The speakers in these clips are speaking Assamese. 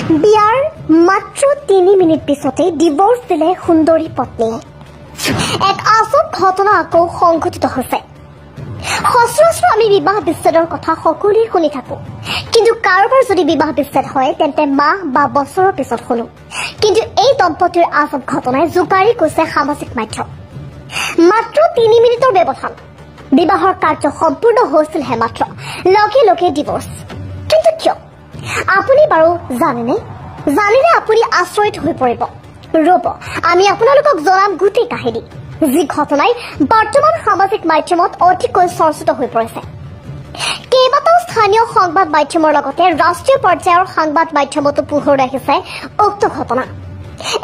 বিয়াৰ মাত্ৰ 3 মিনিট পিছতে ডিভোৰ্স দিলে সুন্দৰী পত্নীয়ে। এক আচৰিত ঘটনা আকৌ সংঘটিত হৈছে। সচৰাচৰ আমি বিবাহ বিচ্ছেদৰ কথা সকলোৱে শুনি থাকো, কিন্তু কাৰোবাৰ যদি বিবাহ বিচ্ছেদ হয় তেন্তে মাহ বা বছৰৰ পিছত শুনো। কিন্তু এই দম্পতীৰ আচৰিত ঘটনাই জোকাৰি কৈছে সামাজিক মাধ্যম। মাত্ৰ 3 মিনিটৰ ব্যৱধান, বিবাহৰ কাৰ্য সম্পূৰ্ণ হৈছিলহে মাত্ৰ, লগে লগে ডিভোৰ্স। কিন্তু কিয় আপুনি বাৰু জানেনে আপুনি আচৰিত হৈ পৰিব। ৰ'ব, আমি আপোনালোকক জনাম গোটেই কাহিনী, যি ঘটনাই বৰ্তমান সামাজিক মাধ্যমত অতিকৈ চৰ্চিত হৈ পৰিছে। কেইবাটাও স্থানীয় সংবাদ মাধ্যমৰ লগতে ৰাষ্ট্ৰীয় পৰ্যায়ৰ সংবাদ মাধ্যমতো পোহৰ আহিছে উক্ত ঘটনা।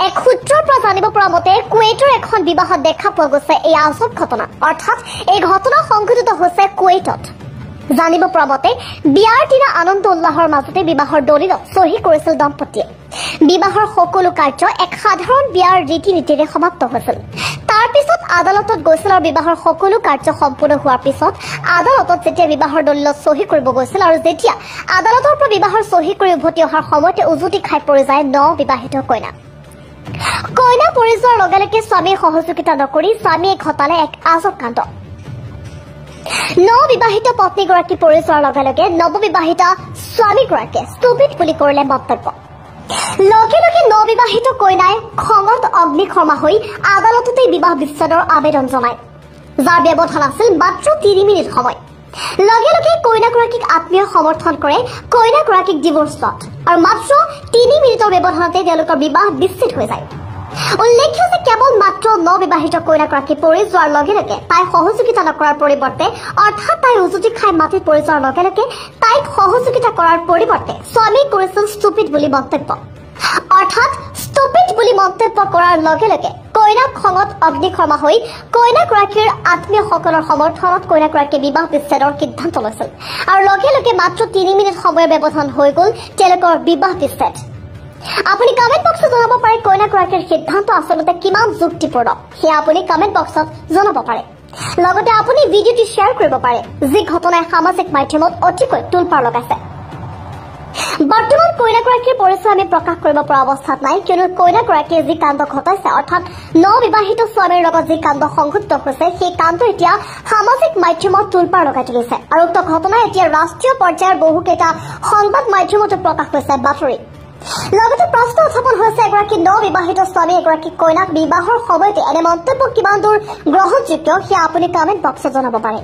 এক সূত্ৰৰ পৰা জানিব পৰা মতে কুৱেইটৰ এখন বিবাহত দেখা পোৱা গৈছে এই আচৰিত ঘটনা। অৰ্থাৎ এই ঘটনা সংঘটিত হৈছে কুৱেইটত। জানিব পৰা মতে বিয়াৰ দিনা আনন্দ উল্লাহৰ মাজতে বিবাহৰ দলিলত চহী কৰিছিল দম্পতীয়ে। বিবাহৰ সকলো কাৰ্য এক সাধাৰণ বিয়াৰ ৰীতি নীতিৰে সমাপ্ত হৈছিল। তাৰ পিছত আদালতত গৈছিল আৰু বিবাহৰ সকলো কাৰ্য সম্পূৰ্ণ হোৱাৰ পিছত আদালতত যেতিয়া বিবাহৰ দলিলত চহী কৰিব গৈছিল আৰু যেতিয়া আদালতৰ পৰা বিবাহৰ চহী কৰি উভতি অহাৰ সময়তে উজুতি খাই পৰি যায় নবিবাহিত কইনা। কইনা পৰি যোৱাৰ লগে লগে স্বামীয়ে সহযোগিতা নকৰি স্বামীয়ে ঘটালে এক আজব কাণ্ড। নবিবাহিত পত্নীগৰাকী পৰি যোৱাৰ লগে লগে নৱবিবাহিতা স্বামীগৰাকীয়ে ষ্টুপিড বুলি কৰিলে মন্তব্য। লগে লগে নবিবাহিত কইনাই খঙত অগ্নিশৰ্মা হৈ আদালততে বিবাহ বিচ্ছেদৰ আবেদন জনায়, যাৰ ব্যৱধান আছিল মাত্ৰ 3 মিনিট সময়। লগে লগে কইনাগৰাকীক আত্মীয় সমৰ্থন কৰে কইনাগৰাকীক ডিভোৰ্চ লোৱাত, আৰু মাত্ৰ 3 মিনিটৰ ব্যৱধানতে তেওঁলোকৰ বিবাহ বিচ্ছেদ হৈ যায়। উল্লেখ্য যে কেৱল মাত্ৰ নবিবাহিত কইনাগৰাকী পৰি যোৱাৰ লগে লগে তাই সহযোগিতা নকৰাৰ পৰিৱৰ্তে, অৰ্থাৎ তাই উজুতি খাই মাটিত পৰি যোৱাৰ লগে লগে তাইক সহযোগিতা কৰাৰ পৰিৱৰ্তে স্বামী কৰিছিল ষ্টুপিড বুলি মন্তব্য। অৰ্থাৎ ষ্টুপিড বুলি মন্তব্য কৰাৰ লগে লগে কইনাক খঙত অগ্নিশৰ্মা হৈ কইনাগৰাকীৰ আত্মীয়সকলৰ সমৰ্থনত কইনাগৰাকীয়ে বিবাহ বিচ্ছেদৰ সিদ্ধান্ত লৈছিল, আৰু লগে লগে মাত্ৰ 3 মিনিট সময়ৰ ব্যৱধান হৈ গ'ল তেওঁলোকৰ বিবাহ বিচ্ছেদ। আপুনি কমেণ্ট বক্সত জনাব পাৰে কইনাগৰাকীৰ সিদ্ধান্ত আচলতে কিমান যুক্তিপূৰ্ণ, সেয়া আপুনি কমেণ্ট বক্সত জনাব পাৰে। লগতে আপুনি ভিডিঅ'টি শ্বেয়াৰ কৰিব পাৰে, যি ঘটনাই সামাজিক মাধ্যমত অতিকৈ তোলপাৰ লগাইছে। বৰ্তমান কইনাগৰাকীৰ পৰিচয় আমি প্ৰকাশ কৰিব পৰা অৱস্থাত নাই, কিয়নো কইনাগৰাকীয়ে যি কাণ্ড ঘটাইছে, অৰ্থাৎ নবিবাহিত স্বামীৰ লগত যি কাণ্ড সংঘটিত হৈছে, সেই কাণ্ড এতিয়া সামাজিক মাধ্যমত তোলপাৰ লগাই তুলিছে, আৰু উক্ত ঘটনাই এতিয়া ৰাষ্ট্ৰীয় পৰ্যায়ৰ বহুকেইটা সংবাদ মাধ্যমতো প্ৰকাশ হৈছে বাতৰি। লগতে প্ৰশ্ন উত্থাপন হৈছে, এগৰাকী নবিবাহিত স্বামী এগৰাকী কইনাক বিবাহৰ সময়তে এনে মন্তব্য কিমান দূৰ গ্ৰহণযোগ্য, সেয়া আপুনি কমেণ্ট বক্সত জনাব পাৰে।